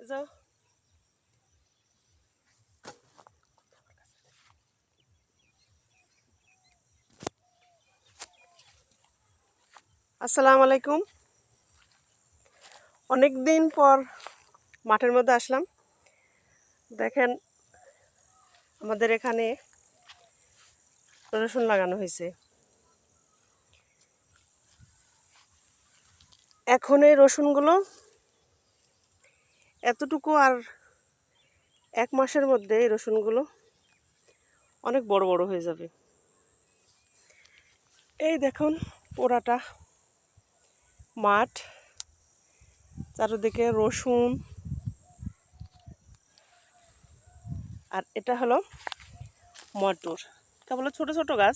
যাও। আসসালামু আলাইকুম। অনেক দিন পর মাঠের মধ্যে আসলাম। দেখেন আমাদের এখানে রসুন লাগানো হয়েছে। এখন এই রসুনগুলো এতটুকু, আর 1 মাসের মধ্যে এই রসুনগুলো অনেক বড় বড় হয়ে যাবে। এই দেখুন পুরাটা মাঠ, চারিদিকে রসুন, আর এটা হলো মটর। কেবল ছোট ছোট গাছ,